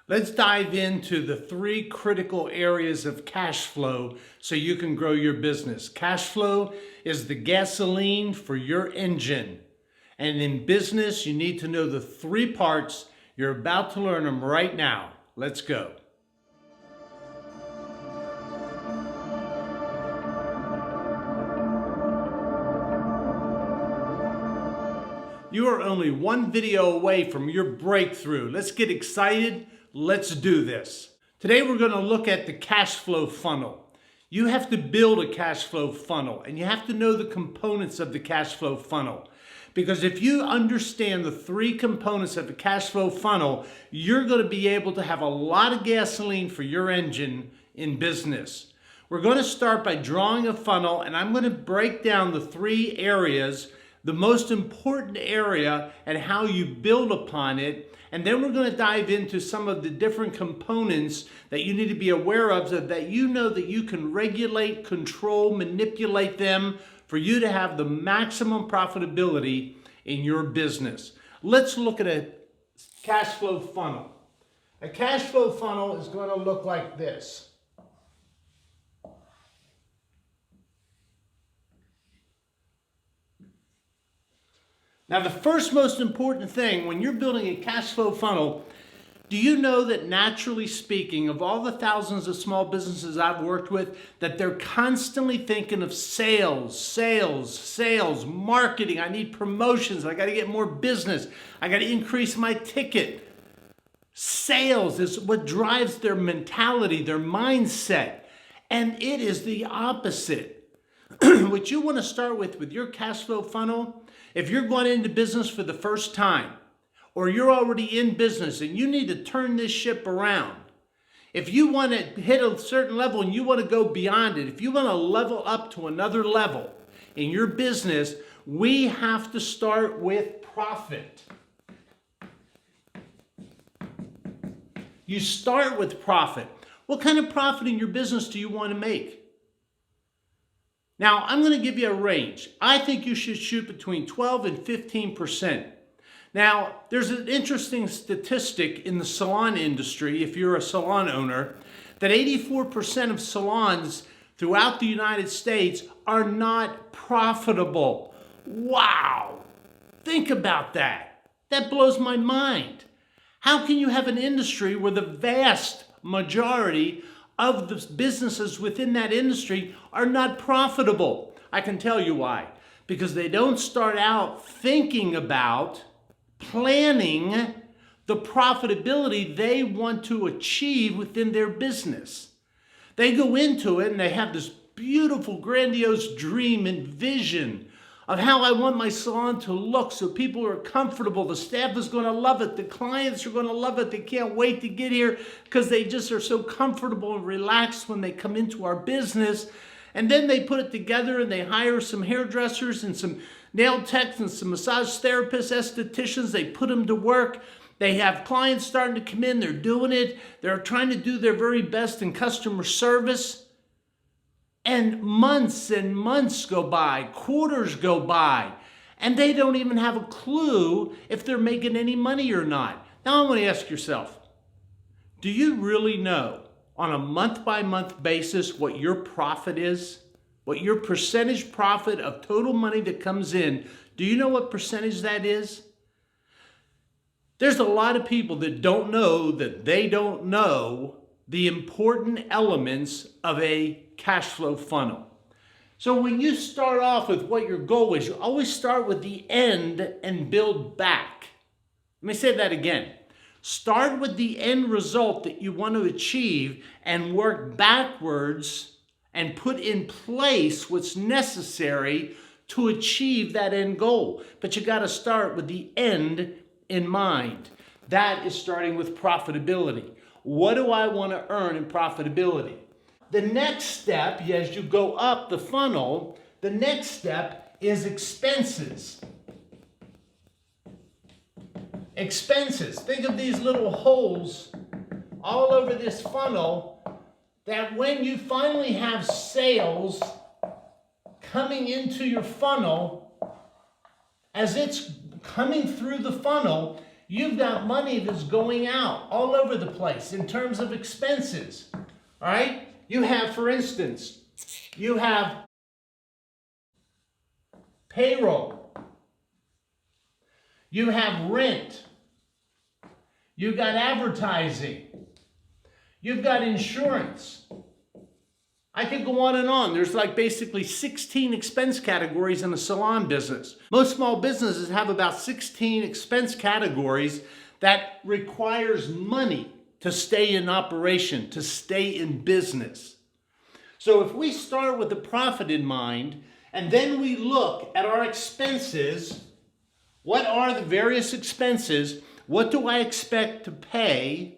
Let's dive into the 3 critical areas of cash flow so you can grow your business. Cash flow is the gasoline for your engine. And in business, you need to know the 3 parts. You're about to learn them right now. Let's go. You are only one video away from your breakthrough. Let's get excited. Let's do this. Today we're going to look at the cash flow funnel. You have to build a cash flow funnel, and you have to know the components of the cash flow funnel. Because if you understand the 3 components of the cash flow funnel, you're going to be able to have a lot of gasoline for your engine in business. We're going to start by drawing a funnel, and I'm going to break down the 3 areas, the most important area and how you build upon it. And then we're going to dive into some of the different components that you need to be aware of so that you know that you can regulate, control, manipulate them for you to have the maximum profitability in your business. Let's look at a cash flow funnel. A cash flow funnel is going to look like this. Now, the first most important thing when you're building a cash flow funnel, do you know that naturally speaking, of all the thousands of small businesses I've worked with, that they're constantly thinking of sales, sales, sales, marketing. I need promotions. I got to get more business. I got to increase my ticket. Sales is what drives their mentality, their mindset. And it is the opposite. What you want to start with your cash flow funnel, if you're going into business for the first time, or you're already in business and you need to turn this ship around, if you want to hit a certain level and you want to go beyond it, if you want to level up to another level in your business, we have to start with profit. You start with profit. What kind of profit in your business do you want to make? Now, I'm going to give you a range. I think you should shoot between 12 and 15%. Now, there's an interesting statistic in the salon industry, if you're a salon owner, that 84% of salons throughout the United States are not profitable. Wow! Think about that. That blows my mind. How can you have an industry where the vast majority of the businesses within that industry are not profitable? I can tell you why. Because they don't start out thinking about planning the profitability they want to achieve within their business. They go into it and they have this beautiful, grandiose dream and vision of how I want my salon to look so people are comfortable. The staff is going to love it. The clients are going to love it. They can't wait to get here because they just are so comfortable and relaxed when they come into our business. And then they put it together and they hire some hairdressers and some nail techs and some massage therapists, estheticians. They put them to work. They have clients starting to come in. They're doing it. They're trying to do their very best in customer service. And months go by, quarters go by, and they don't even have a clue if they're making any money or not. Now I want to ask yourself, do you really know on a month-by-month basis what your profit is? What your percentage profit of total money that comes in, do you know what percentage that is? There's a lot of people that don't know that they don't know the important elements of a cash flow funnel. So when you start off with what your goal is, you always start with the end and build back. Let me say that again. Start with the end result that you want to achieve and work backwards and put in place what's necessary to achieve that end goal. But you got to start with the end in mind. That is starting with profitability. What do I want to earn in profitability? The next step, as you go up the funnel, the next step is expenses. Expenses. Think of these little holes all over this funnel that when you finally have sales coming into your funnel, as it's coming through the funnel, you've got money that's going out all over the place in terms of expenses. All right? You have, for instance, you have payroll. You have rent. You've got advertising. You've got insurance. I could go on and on. There's like basically 16 expense categories in a salon business. Most small businesses have about 16 expense categories that requires money to stay in operation, to stay in business. So if we start with the profit in mind, and then we look at our expenses, what are the various expenses? What do I expect to pay?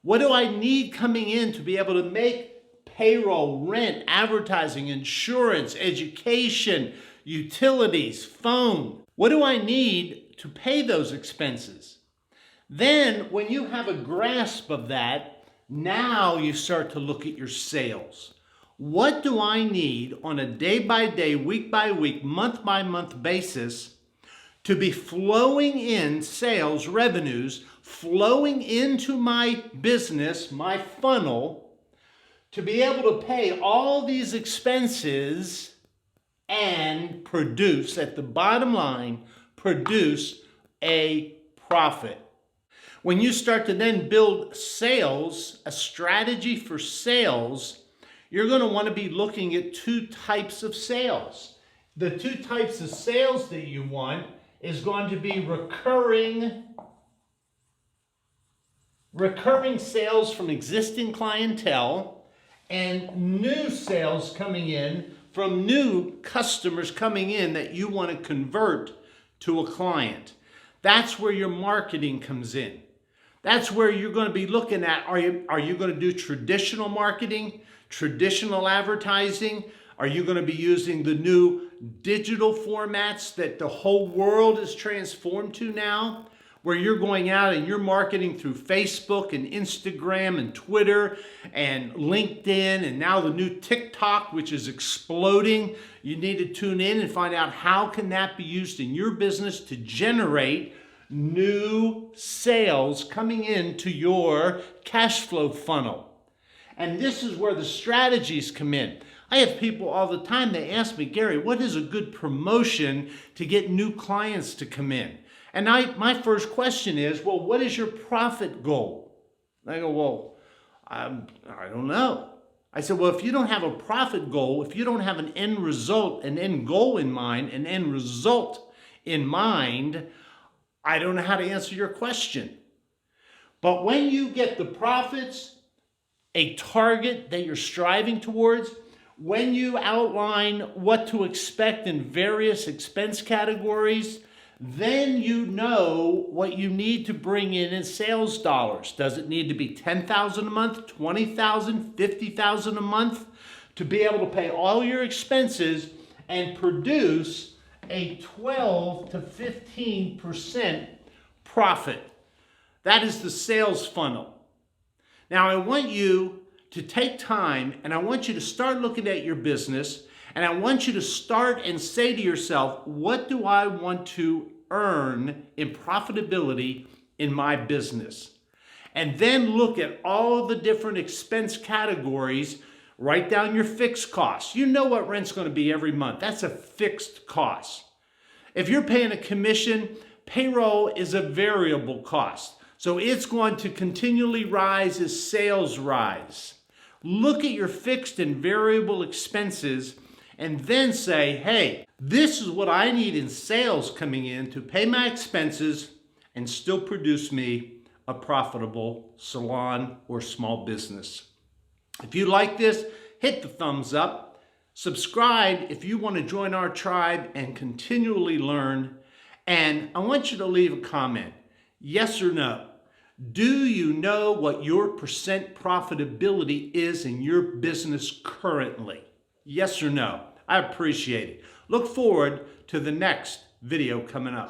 What do I need coming in to be able to make payroll, rent, advertising, insurance, education, utilities, phone? What do I need to pay those expenses? Then when you have a grasp of that, now you start to look at your sales. What do I need on a day-by-day, week-by-week, month-by-month basis to be flowing in sales revenues, flowing into my business, my funnel, to be able to pay all these expenses and produce, at the bottom line, produce a profit. When you start to then build sales, a strategy for sales, you're going to want to be looking at two types of sales. The two types of sales that you want is going to be recurring sales from existing clientele and new sales coming in from new customers coming in that you want to convert to a client. That's where your marketing comes in. That's where you're going to be looking at, are you going to do traditional marketing, traditional advertising? Are you going to be using the new digital formats that the whole world is transformed to now, where you're going out and you're marketing through Facebook and Instagram and Twitter and LinkedIn and now the new TikTok, which is exploding? You need to tune in and find out how can that be used in your business to generate new sales coming into your cash flow funnel. And this is where the strategies come in. I have people all the time, they ask me, Gary, what is a good promotion to get new clients to come in? And my first question is, well, what is your profit goal? And I go, well, I don't know. I said, well, if you don't have a profit goal, if you don't have an end result, an end goal in mind, an end result in mind, I don't know how to answer your question. But when you get the profits, a target that you're striving towards, when you outline what to expect in various expense categories, then you know what you need to bring in sales dollars. Does it need to be $10,000 a month, $20,000, $50,000 a month to be able to pay all your expenses and produce a 12 to 15% profit? That is the sales funnel. Now, I want you to take time and I want you to start looking at your business and I want you to start and say to yourself, what do I want to earn in profitability in my business? And then look at all the different expense categories. Write down your fixed costs. You know what rent's going to be every month. That's a fixed cost. If you're paying a commission, payroll is a variable cost. So it's going to continually rise as sales rise. Look at your fixed and variable expenses and then say, hey, this is what I need in sales coming in to pay my expenses and still produce me a profitable salon or small business. If you like this, hit the thumbs up. Subscribe if you want to join our tribe and continually learn. And I want you to leave a comment. Yes or no? Do you know what your percent profitability is in your business currently? Yes or no? I appreciate it. Look forward to the next video coming up.